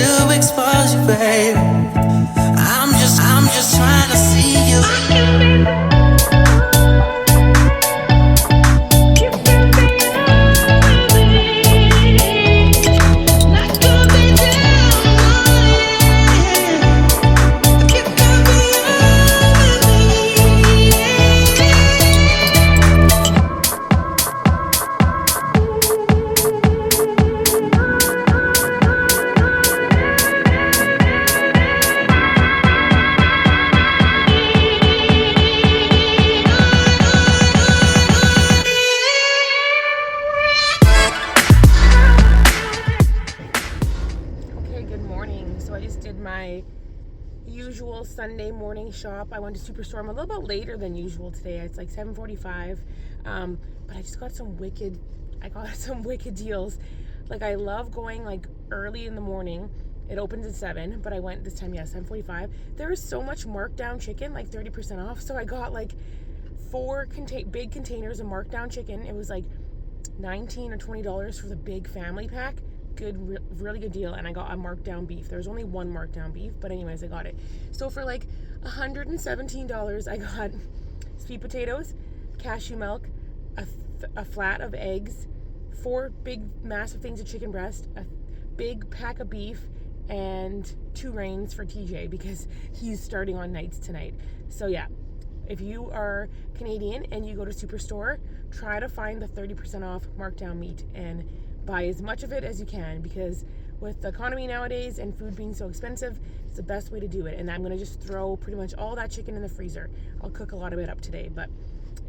to expose you, babe. I'm just trying to see you. Usual Sunday morning shop. I went to Superstore. I'm a little bit later than usual today. It's like 7:45, but I just got some wicked deals. Like, I love going like early in the morning. It opens at 7, but I went this time, 7:45. There is so much markdown chicken, like 30% off. So I got like 4 big containers of markdown chicken. It was like $19 or $20 for the big family pack. Really good deal. And I got a markdown beef. There's only one markdown beef, but anyways, I got it. So for like $117, I got sweet potatoes, cashew milk, a flat of eggs, 4 big massive things of chicken breast, a big pack of beef, and 2 reins for TJ because he's starting on nights tonight. So yeah, if you are Canadian and you go to Superstore, try to find the 30% off markdown meat and buy as much of it as you can, because with the economy nowadays and food being so expensive, it's the best way to do it. And I'm going to just throw pretty much all that chicken in the freezer. I'll cook a lot of it up today, but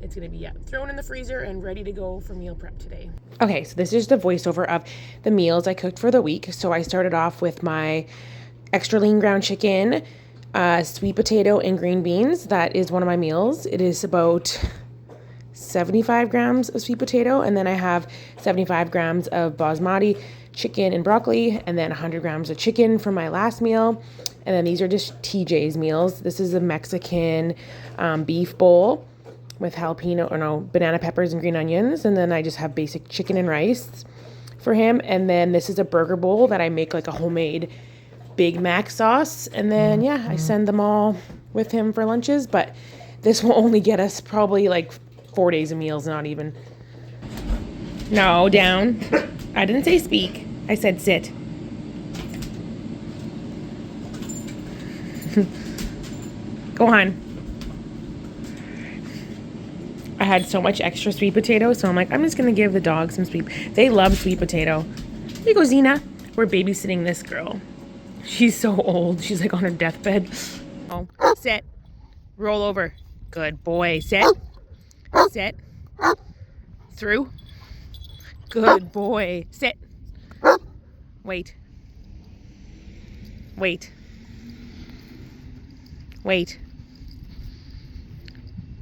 it's going to be thrown in the freezer and ready to go for meal prep today. Okay, so this is the voiceover of the meals I cooked for the week. So I started off with my extra lean ground chicken, sweet potato and green beans. That is one of my meals. It is about 75 grams of sweet potato, and then I have 75 grams of basmati chicken and broccoli, and then 100 grams of chicken for my last meal. And then these are just TJ's meals. This is a Mexican beef bowl with banana peppers and green onions, and then I just have basic chicken and rice for him. And then this is a burger bowl that I make like a homemade Big Mac sauce, and then I send them all with him for lunches. But this will only get us probably like 4 days of meals, not even. No, down. I didn't say speak. I said sit. Go on. I had so much extra sweet potato, so I'm like, I'm just going to give the dog some They love sweet potato. Here you go, Zena. We're babysitting this girl. She's so old. She's like on her deathbed. Oh, sit. Roll over. Good boy. Sit. Sit. Through. Good boy. Sit. Wait. Wait. Wait.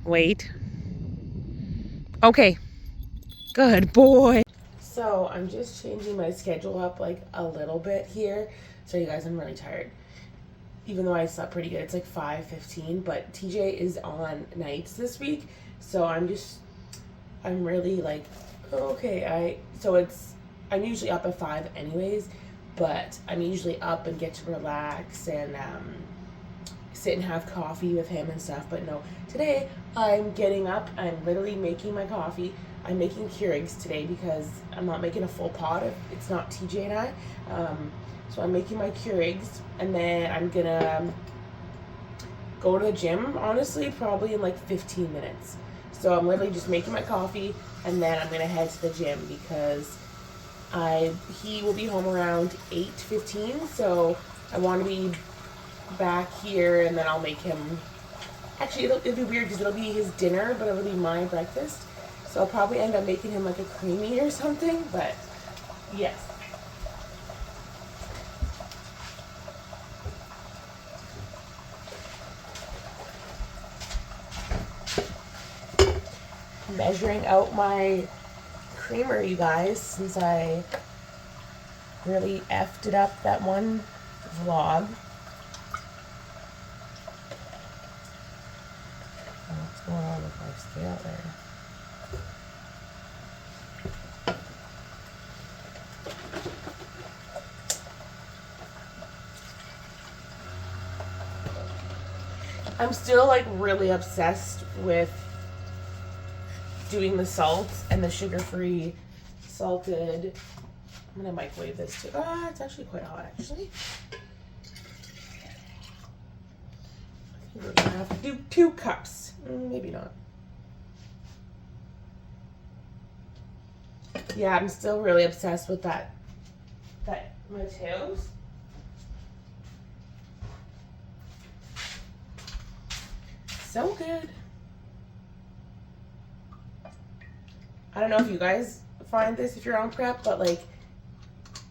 Wait. Okay. Good boy. So I'm just changing my schedule up like a little bit here. So you guys, I'm really tired. Even though I slept pretty good. It's like 5:15, but TJ is on nights this week. So I'm really like, okay, I'm usually up at 5 anyways, but I'm usually up and get to relax and sit and have coffee with him and stuff. But no, today I'm getting up, I'm literally making my coffee. I'm making Keurigs today because I'm not making a full pot if it's not TJ and I. So I'm making my Keurigs, and then I'm gonna go to the gym, honestly, probably in like 15 minutes. So I'm literally just making my coffee, and then I'm gonna head to the gym because he will be home around 8:15. So I want to be back here, and then I'll make him. Actually, it'll be weird because it'll be his dinner, but it'll be my breakfast. So I'll probably end up making him like a creamy or something. But yes. Measuring out my creamer, you guys, since I really effed it up that one vlog. What's going on with my scale there? I'm still like really obsessed with doing the salt and the sugar-free salted. I'm gonna microwave this too. It's actually quite hot actually. I think we're gonna have to do 2 cups. Maybe not. Yeah, I'm still really obsessed with that Mateos. So good. I don't know if you guys find this if you're on prep, but like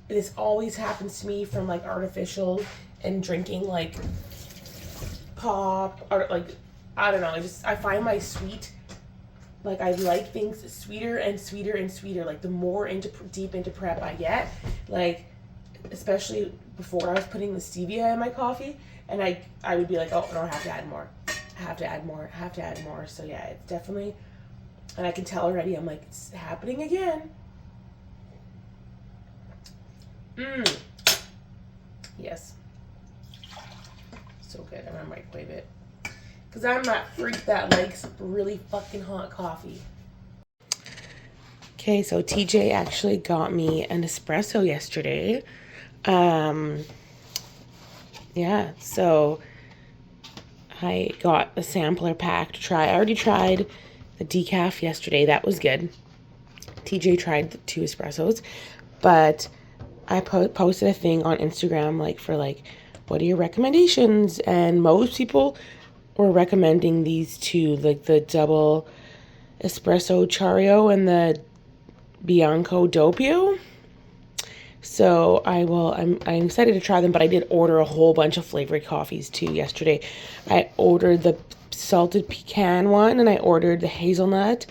this always happens to me from like artificial and drinking like pop or like, I don't know, I find my sweet, like I like things sweeter and sweeter and sweeter. Like the more deep into prep I get, like especially before I was putting the stevia in my coffee, and I would be like, oh no, I have to add more. I have to add more. I have to add more. So yeah, it's definitely, and I can tell already, I'm like, it's happening again. Yes. So good. I'm gonna microwave it. Because I'm that freak that likes really fucking hot coffee. Okay, so TJ actually got me an espresso yesterday. Yeah, so I got a sampler pack to try. I already tried the decaf yesterday. That was good. TJ tried the 2 espressos, but I posted a thing on Instagram like for like, what are your recommendations? And most people were recommending these 2, like the double espresso Chario and the Bianco Doppio. So I'm excited to try them, but I did order a whole bunch of flavored coffees too yesterday. I ordered the salted pecan one, and I ordered the hazelnut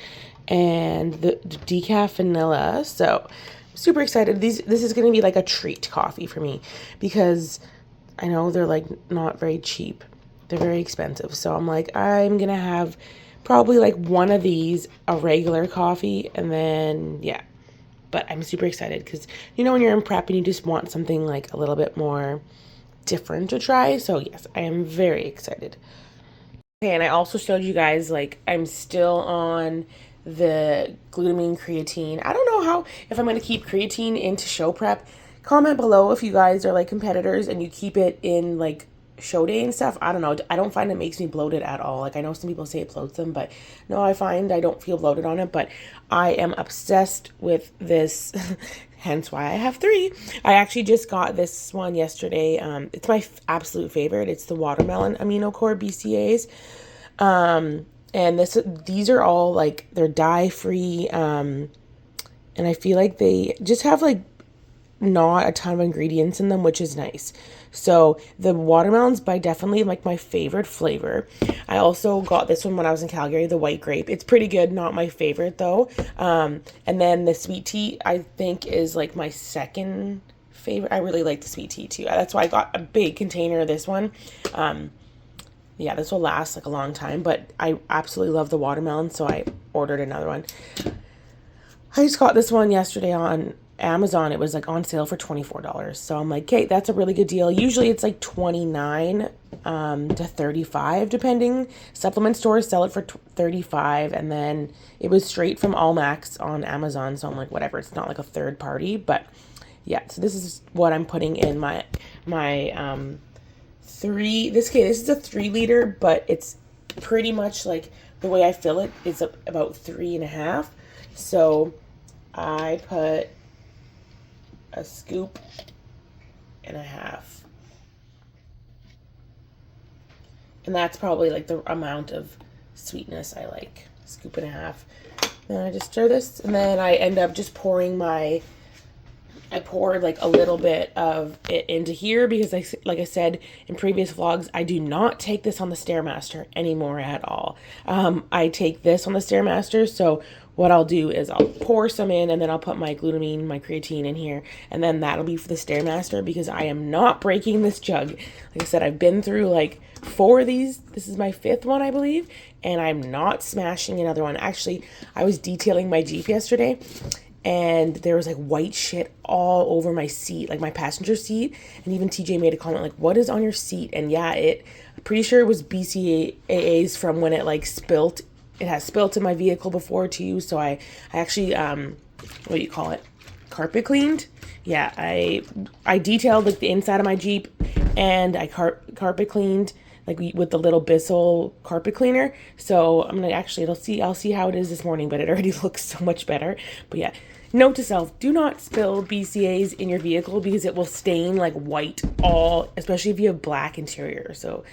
and the decaf vanilla. So I'm super excited. This is going to be like a treat coffee for me, because I know they're like not very cheap. They're very expensive. So I'm like, I'm going to have probably like one of these, a regular coffee, and then yeah. But I'm super excited because, you know, when you're in prep and you just want something like a little bit more different to try. So yes, I am very excited. Okay, and I also showed you guys, like, I'm still on the glutamine creatine. I don't know if I'm going to keep creatine into show prep. Comment below if you guys are like competitors and you keep it in like show day and stuff. I don't know. I don't find it makes me bloated at all. Like I know some people say it bloats them, but no, I find I don't feel bloated on it. But I am obsessed with this, hence why I have 3. I actually just got this one yesterday. It's my absolute favorite. It's the watermelon amino core BCAAs. And these are all like, they're dye free. And I feel like they just have like not a ton of ingredients in them, which is nice. So the watermelon's by definitely like my favorite flavor. I also got this one when I was in Calgary, the white grape. It's pretty good, not my favorite though. And then the sweet tea I think is like my second favorite. I really like the sweet tea too. That's why I got a big container of this one. Yeah, this will last like a long time, but I absolutely love the watermelon, so I ordered another one. I just got this one yesterday on Amazon. It was like on sale for $24. So I'm like, okay, that's a really good deal. Usually it's like $29 to $35 depending. Supplement stores sell it for $35, and then it was straight from Allmax on Amazon. So I'm like, whatever, it's not like a third party. But yeah, so this is what I'm putting in my this is a 3 liter, but it's pretty much like the way I fill it is about 3.5. So I put a scoop and a half, and that's probably like the amount of sweetness I like. Scoop and a half. Then I just stir this, and then I end up just pouring I poured like a little bit of it into here because like I said in previous vlogs, I do not take this on the Stairmaster anymore at all. I take this on the Stairmaster, so what I'll do is I'll pour some in, and then I'll put my glutamine, my creatine in here, and then that'll be for the Stairmaster, because I am not breaking this jug. Like I said, I've been through like 4 of these. This is my 5th one, I believe, and I'm not smashing another one. Actually, I was detailing my Jeep yesterday, and there was like white shit all over my seat, like my passenger seat. And even TJ made a comment like, what is on your seat? And yeah, I'm pretty sure it was BCAAs from when it like spilt. It has spilt in my vehicle before too. So I actually, what do you call it? Carpet cleaned. Yeah, I detailed like the inside of my Jeep, and I carpet cleaned like with the little Bissell carpet cleaner. So I'm gonna actually, I'll see how it is this morning, but it already looks so much better. But yeah, note to self, do not spill BCAs in your vehicle because it will stain like white especially if you have black interior. So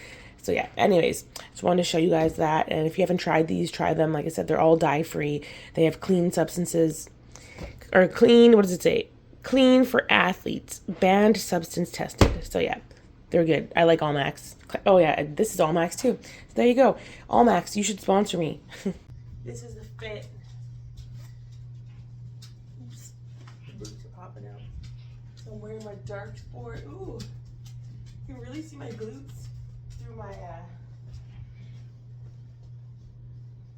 yeah, anyways, just wanted to show you guys that. And if you haven't tried these, try them. Like I said, they're all dye-free. They have clean substances, or clean, what does it say? Clean for athletes, banned substance tested. So yeah, they're good. I like Allmax. Oh yeah, this is Allmax too. So there you go. Allmax, you should sponsor me. This is the fit. Oops, the boots are popping out. So I'm wearing my dark sport. Ooh, you can really see my glutes through my,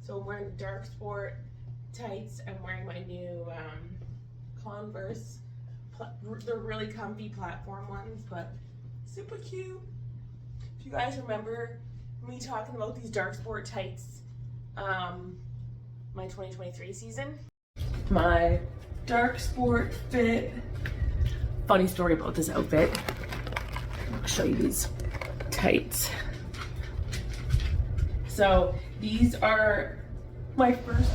so I'm wearing the dark sport tights. I'm wearing my new Converse. They're really comfy platform ones, but super cute. If you guys remember me talking about these dark sport tights, my 2023 season, my dark sport fit. Funny story about this outfit. I'll show you these tights. So these are my first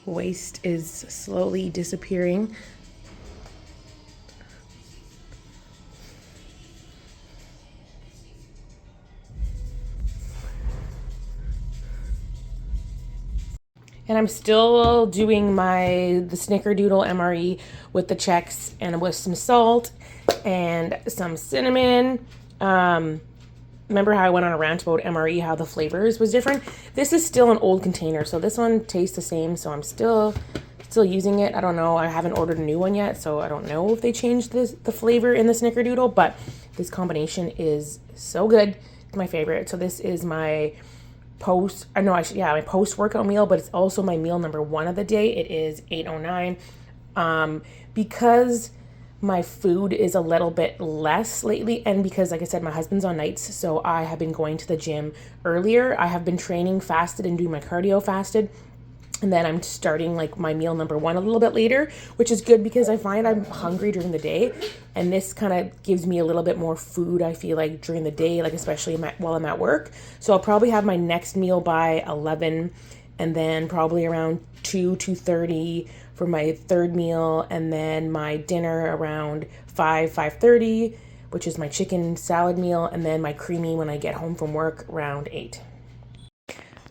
waist is slowly disappearing. And I'm still doing the snickerdoodle MRE with the checks and with some salt and some cinnamon. Remember how I went on a rant about MRE, how the flavors was different? This is still an old container, so this one tastes the same, so I'm still using it. I don't know. I haven't ordered a new one yet, so I don't know if they changed the flavor in the snickerdoodle, but this combination is so good. It's my favorite. So this is my my post-workout meal, but it's also my meal number 1 of the day. It is 8:09. Because my food is a little bit less lately, and because, like I said, my husband's on nights, so I have been going to the gym earlier. I have been training fasted and doing my cardio fasted, and then I'm starting like my meal number 1 a little bit later, which is good because I find I'm hungry during the day, and this kind of gives me a little bit more food, I feel like, during the day, like especially while I'm at work. So I'll probably have my next meal by 11, and then probably around 2:30 for my third meal, and then my dinner around 5:30, which is my chicken salad meal, and then my creamy when I get home from work around 8.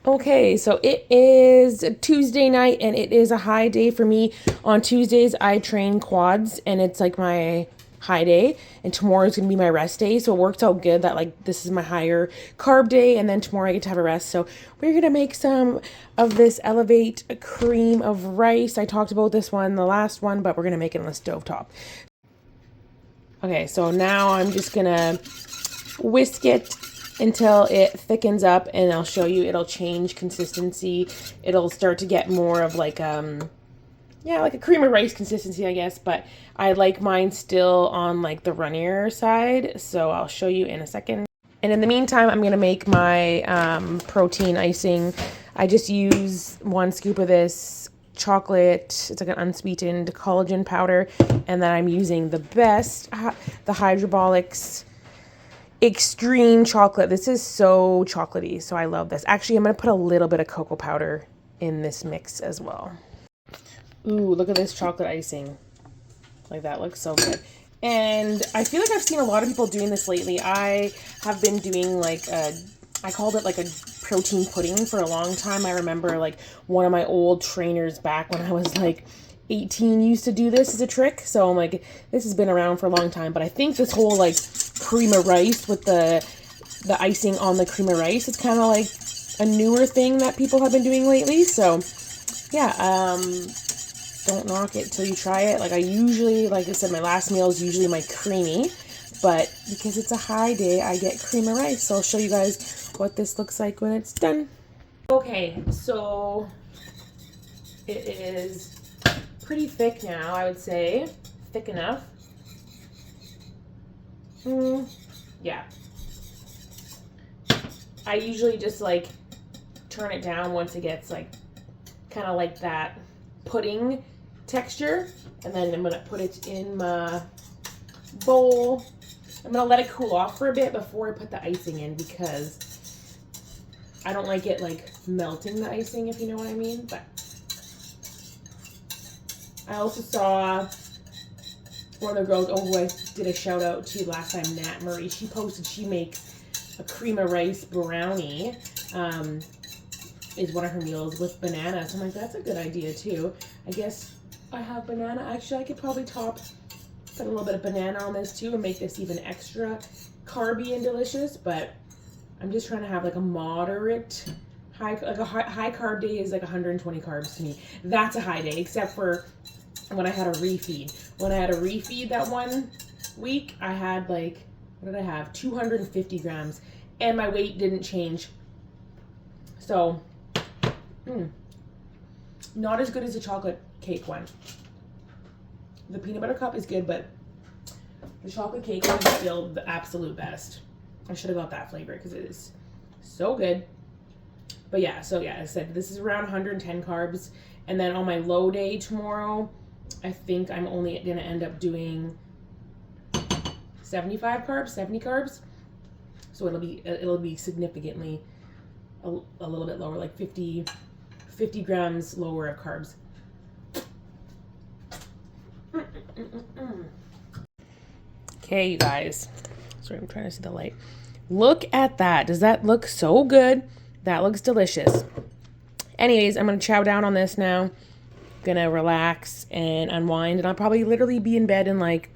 Okay, so it is Tuesday night, and it is a high day for me. On Tuesdays, I train quads, and it's like my high day, and tomorrow is going to be my rest day, so it works out good that like this is my higher carb day, and then tomorrow I get to have a rest. So we're going to make some of this Elevate cream of rice. I talked about this one, the last one, but we're going to make it on the stovetop. Okay, so now I'm just going to whisk it until it thickens up, and I'll show you it'll change consistency. It'll start to get more of like like a cream of rice consistency, I guess, but I like mine still on like the runnier side, so I'll show you in a second. And in the meantime, I'm gonna make my protein icing. I just use 1 scoop of this chocolate. It's like an unsweetened collagen powder. And then I'm using the best, the Hydrobolics Extreme Chocolate. This is so chocolatey, so I love this. Actually, I'm going to put a little bit of cocoa powder in this mix as well. Ooh, look at this chocolate icing. Like, that looks so good. And I feel like I've seen a lot of people doing this lately. I have been doing like I called it like a protein pudding for a long time. I remember like one of my old trainers back when I was like 18 used to do this as a trick. So I'm like, this has been around for a long time. But I think this whole like cream of rice with the icing on the cream of rice, it's kind of like a newer thing that people have been doing lately. So yeah, don't knock it till you try it. Like I usually, like I said, my last meal is usually my creamy, but because it's a high day, I get cream of rice. So I'll show you guys what this looks like when it's done. Okay, so it is pretty thick now, I would say. Thick enough. Yeah. I usually just like turn it down once it gets like kind of like that pudding texture, and then I'm gonna put it in my bowl. I'm gonna let it cool off for a bit before I put the icing in because I don't like it like melting the icing, if you know what I mean. But I also saw one of the girls who I did a shout out to last time, Nat Murray. She posted she makes a cream of rice brownie. Is one of her meals with banana. So I'm like, that's a good idea too. I guess I have banana. Actually, I could probably put a little bit of banana on this too and make this even extra carby and delicious. But I'm just trying to have like a moderate high carb day is like 120 carbs to me. That's a high day, except for when I had a refeed. When I had a refeed that one week, I had like, what did I have? 250 grams, and my weight didn't change. So, not as good as the chocolate cake one. The peanut butter cup is good, but the chocolate cake one is still the absolute best. I should have got that flavor because it is so good. But yeah, so yeah, I said this is around 110 carbs. And then on my low day tomorrow, I think I'm only going to end up doing 70 carbs. So it'll be significantly a little bit lower, like 50 grams lower of carbs. Okay, you guys. Sorry, I'm trying to see the light. Look at that. Does that look so good? That looks delicious. Anyways, I'm going to chow down on this now. Gonna relax and unwind, and I'll probably literally be in bed in like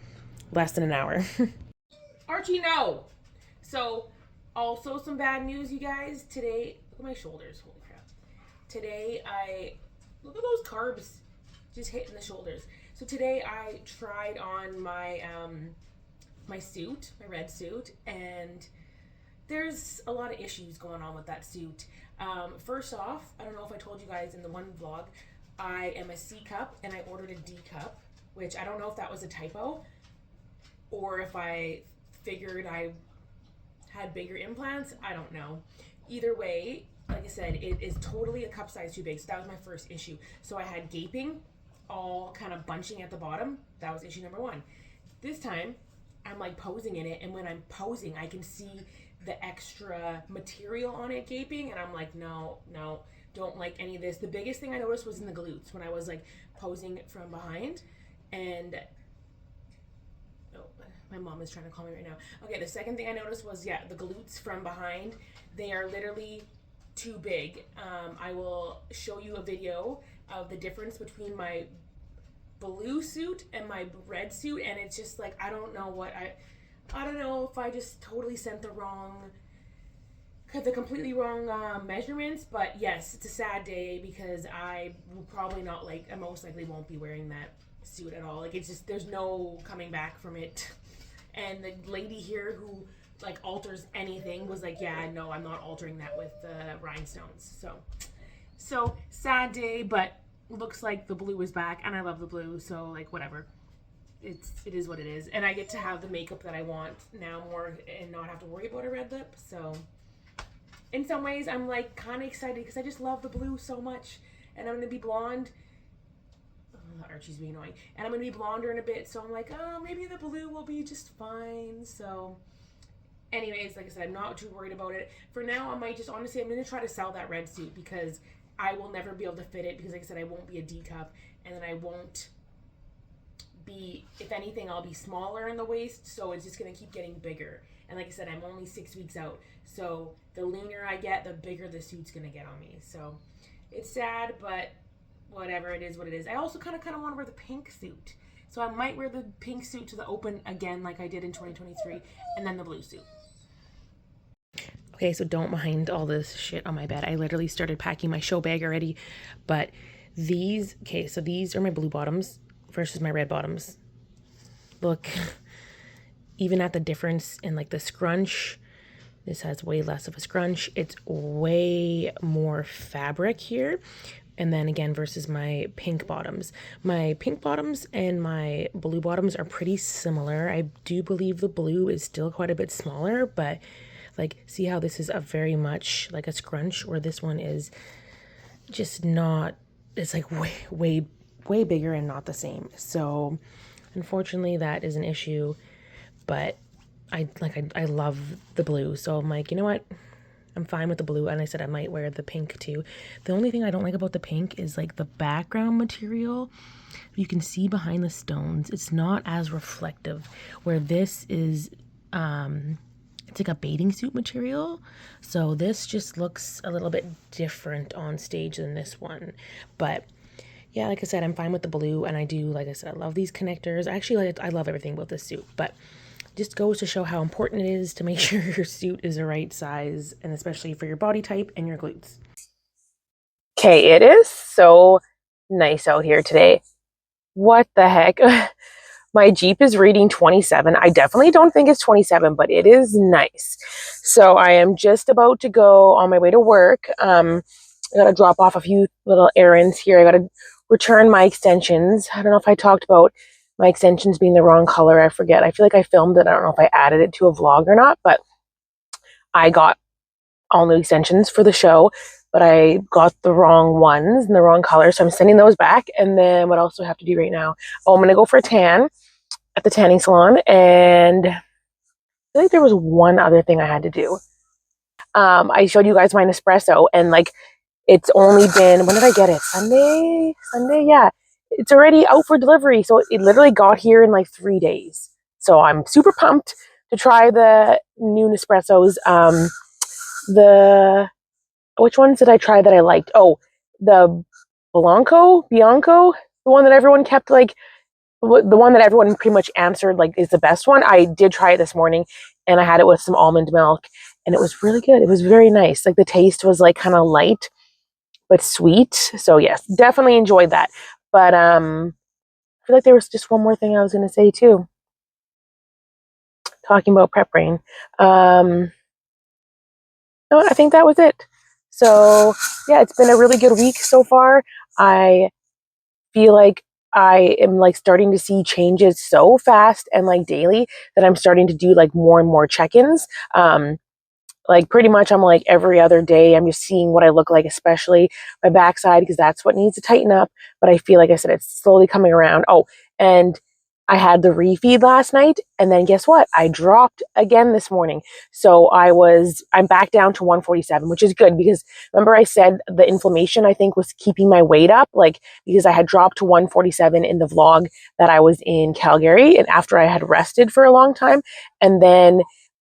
less than an hour. Archie, no! So, also some bad news, you guys. Today, look at my shoulders. Holy crap. Today, look at those carbs just hitting the shoulders. So today I tried on my my suit, my red suit, and there's a lot of issues going on with that suit. First off, I don't know if I told you guys in the one vlog, I am a C cup and I ordered a D cup, which I don't know if that was a typo or if I figured I had bigger implants. I don't know. Either way, like I said, it is totally a cup size too big. So that was my first issue. So I had gaping, all kind of bunching at the bottom. That was issue number one. This time, I'm like posing in it, and when I'm posing, I can see the extra material on it gaping, and I'm like, no, don't like any of this. The biggest thing I noticed was in the glutes when I was like posing from behind, and my mom is trying to call me right now. Okay, the second thing I noticed was, yeah, the glutes from behind, they are literally too big. I will show you a video of the difference between my blue suit and my red suit, and it's just like, I don't know if I just totally sent the completely wrong measurements. But yes, it's a sad day because I will probably not I most likely won't be wearing that suit at all. Like, it's just, there's no coming back from it. And the lady here who like alters anything was like, yeah, no, I'm not altering that with the rhinestones. So sad day, but looks like the blue is back, and I love the blue, so like whatever. It is what it is, and I get to have the makeup that I want now more and not have to worry about a red lip. So in some ways I'm like kind of excited because I just love the blue so much, and I'm gonna be blonde Archie's being annoying. And I'm going to be blonder in a bit, so I'm like, oh, maybe the blue will be just fine. So anyways, like I said, I'm not too worried about it. For now, I might just, honestly, I'm going to try to sell that red suit because I will never be able to fit it because, like I said, I won't be a D cup, and then I won't be, if anything, I'll be smaller in the waist, so it's just going to keep getting bigger. And like I said, I'm only 6 weeks out, so the leaner I get, the bigger the suit's going to get on me. So it's sad, but whatever, it is what it is. I also kind of want to wear the pink suit. So I might wear the pink suit to the open again like I did in 2023, and then the blue suit. Okay, so don't mind all this shit on my bed. I literally started packing my show bag already, but these, okay, so these are my blue bottoms versus my red bottoms. Look, even at the difference in like the scrunch, this has way less of a scrunch. It's way more fabric here. And then again, versus my pink bottoms. My pink bottoms and my blue bottoms are pretty similar. I do believe the blue is still quite a bit smaller, but like, see how this is a very much like a scrunch, or this one is just not, it's like way bigger and not the same. So unfortunately that is an issue, but I love the blue. So I'm like, you know what? I'm fine with the blue, and I said I might wear the pink too. The only thing I don't like about the pink is like the background material. You can see behind the stones, it's not as reflective, where this is it's like a bathing suit material. So this just looks a little bit different on stage than this one. But yeah, like I said, I'm fine with the blue, and I do, like I said, I love these connectors. Actually, I love everything about this suit, but just goes to show how important it is to make sure your suit is the right size, and especially for your body type and your glutes. Okay, it is so nice out here today. What the heck? My Jeep is reading 27. I definitely don't think it's 27, but it is nice. So I am just about to go on my way to work. I got to drop off a few little errands here. I got to return my extensions. I don't know if I talked about my extensions being the wrong color. I forget. I feel like I filmed it. I don't know if I added it to a vlog or not, but I got all new extensions for the show, but I got the wrong ones and the wrong color. So I'm sending those back. And then what else do I have to do right now? Oh, I'm going to go for a tan at the tanning salon, and I feel like there was one other thing I had to do. I showed you guys my Nespresso, and like, it's only been, when did I get it? Sunday, yeah. It's already out for delivery, so it literally got here in like 3 days. So I'm super pumped to try the new Nespressos. Which ones did I try that I liked? Oh, the Bianco, the one that everyone kept like, the one that everyone pretty much answered like is the best one. I did try it this morning, and I had it with some almond milk, and it was really good. It was very nice. Like, the taste was like kind of light but sweet. So yes, definitely enjoyed that. But I feel like there was just one more thing I was going to say too, talking about prep brain. No, I think that was it. So yeah, it's been a really good week so far. I feel like I am like starting to see changes so fast and like daily that I'm starting to do like more and more check-ins. Like, pretty much I'm like every other day I'm just seeing what I look like, especially my backside, because that's what needs to tighten up. But I feel like I said, it's slowly coming around. Oh, and I had the refeed last night, and then guess what? I dropped again this morning. So I'm back down to 147, which is good, because remember I said the inflammation, I think, was keeping my weight up, like, because I had dropped to 147 in the vlog that I was in Calgary, and after I had rested for a long time. And then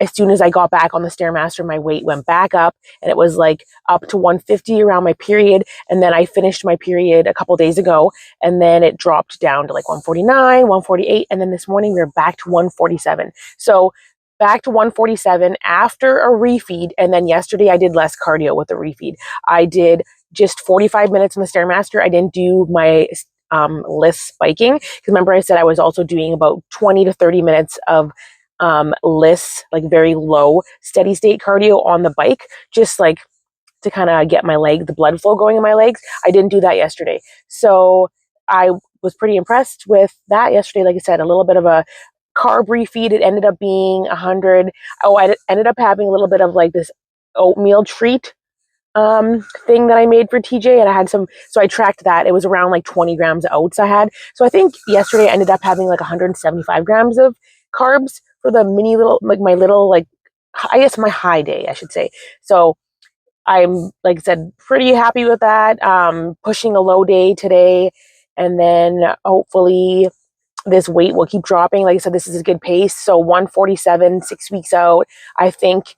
as soon as I got back on the Stairmaster, my weight went back up, and it was like up to 150 around my period. And then I finished my period a couple days ago, and then it dropped down to like 149, 148. And then this morning we were back to 147. So back to 147 after a refeed. And then yesterday I did less cardio with the refeed. I did just 45 minutes on the Stairmaster. I didn't do my list spiking, because remember I said I was also doing about 20 to 30 minutes of list, like very low steady state cardio on the bike, just like to kind of get the blood flow going in my legs. I didn't do that yesterday. So I was pretty impressed with that yesterday. Like I said, a little bit of a carb refeed. It ended up being 100. Oh, I ended up having a little bit of like this oatmeal treat thing that I made for TJ, and I had some, so I tracked that. It was around like 20 grams of oats I had. So I think yesterday I ended up having like 175 grams of carbs for the mini little, like my little, like, I guess my high day, I should say. So I'm, like I said, pretty happy with that. Pushing a low day today, and then hopefully this weight will keep dropping. Like I said, this is a good pace. So 147, 6 weeks out. I think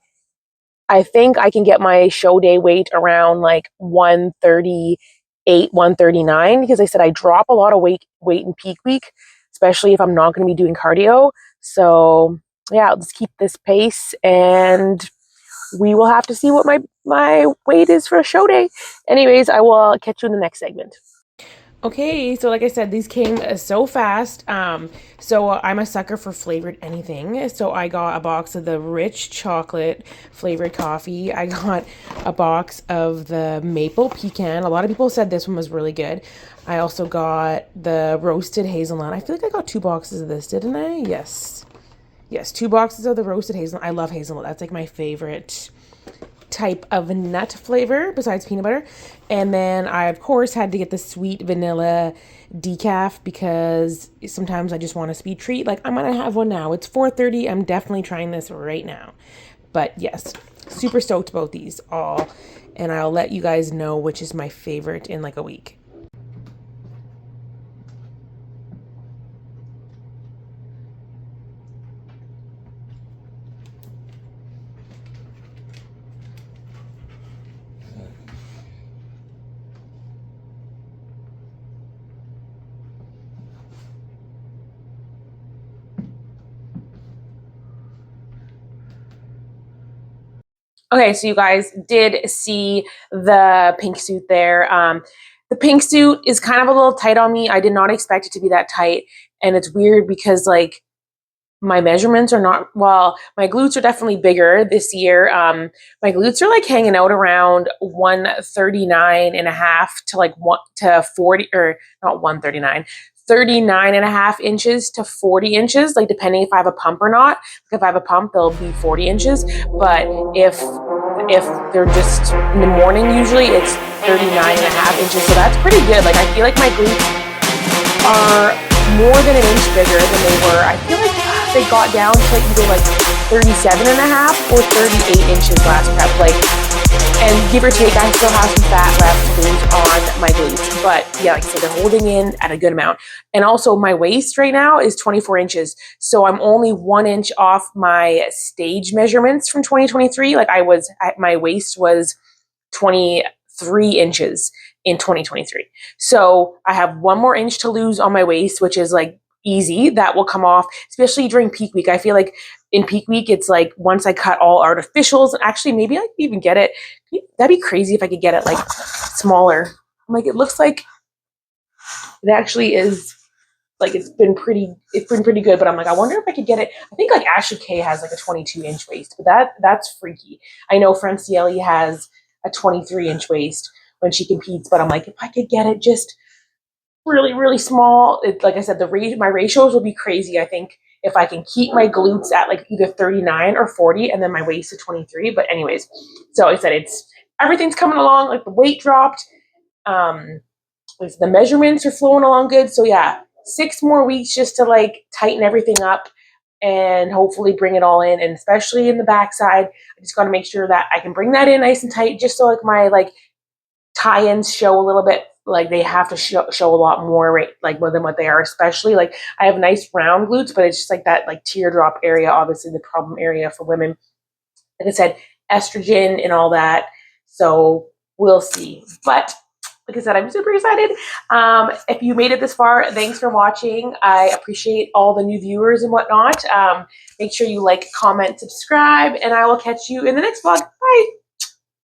I can get my show day weight around like 138, 139, because I said I drop a lot of weight in peak week, especially if I'm not going to be doing cardio. So yeah, let's keep this pace, and we will have to see what my weight is for a show day. Anyways, I will catch you in the next segment. Okay, so like I said, these came so fast. So I'm a sucker for flavored anything. So I got a box of the rich chocolate flavored coffee. I got a box of the maple pecan. A lot of people said this one was really good. I also got the roasted hazelnut. I feel like I got 2 boxes of this, didn't I? Yes, 2 boxes of the roasted hazelnut. I love hazelnut. That's like my favorite type of nut flavor besides peanut butter. And then I of course had to get the sweet vanilla decaf, because sometimes I just want a sweet treat. Like, I'm gonna have one now. It's 4:30. I'm definitely trying this right now. But yes, super stoked about these all, and I'll let you guys know which is my favorite in like a week. Okay, so you guys did see the pink suit there. The pink suit is kind of a little tight on me. I did not expect it to be that tight. And it's weird because, like, my measurements are not, well, my glutes are definitely bigger this year. My glutes are like hanging out around 139 and a half to like 1 to 40, or not 139, 39 and a half inches to 40 inches, like depending if I have a pump or not. Like if I have a pump, they'll be 40 inches. But if they're just in the morning, usually it's 39 and a half inches. So that's pretty good. Like, I feel like my glutes are more than an inch bigger than they were. I feel like they got down to either like 37 and a half or 38 inches last prep. Like, and give or take, I still have some fat left to lose on my glutes. But yeah, like I said, they're holding in at a good amount. And also my waist right now is 24 inches. So I'm only 1 inch off my stage measurements from 2023. Like, my waist was 23 inches in 2023. So I have 1 more inch to lose on my waist, which is like easy. That will come off, especially during peak week. I feel like in peak week, it's like once I cut all artificials, and actually maybe I could even get it. That'd be crazy if I could get it like smaller. Like, it looks like it actually is, like, it's been pretty good, but I'm like, I wonder if I could get it. I think like Ashley K has like a 22-inch waist, but that's freaky. I know Franciele has a 23-inch waist when she competes, but I'm like, if I could get it just really, really small, like I said, my ratios will be crazy. I think if I can keep my glutes at like either 39 or 40, and then my waist to 23. But anyways, so like I said, everything's coming along. Like, the weight dropped. The measurements are flowing along good. So yeah, 6 more weeks just to like tighten everything up and hopefully bring it all in. And especially in the backside, I just got to make sure that I can bring that in nice and tight, just so like my like tie-ins show a little bit, like they have to show a lot more, right, like more than what they are. Especially like I have nice round glutes, but it's just like that like teardrop area, obviously the problem area for women. Like I said, estrogen and all that. So we'll see. But like I said, I'm super excited. If you made it this far, thanks for watching. I appreciate all the new viewers and whatnot. Make sure you like, comment, subscribe, and I will catch you in the next vlog. Bye.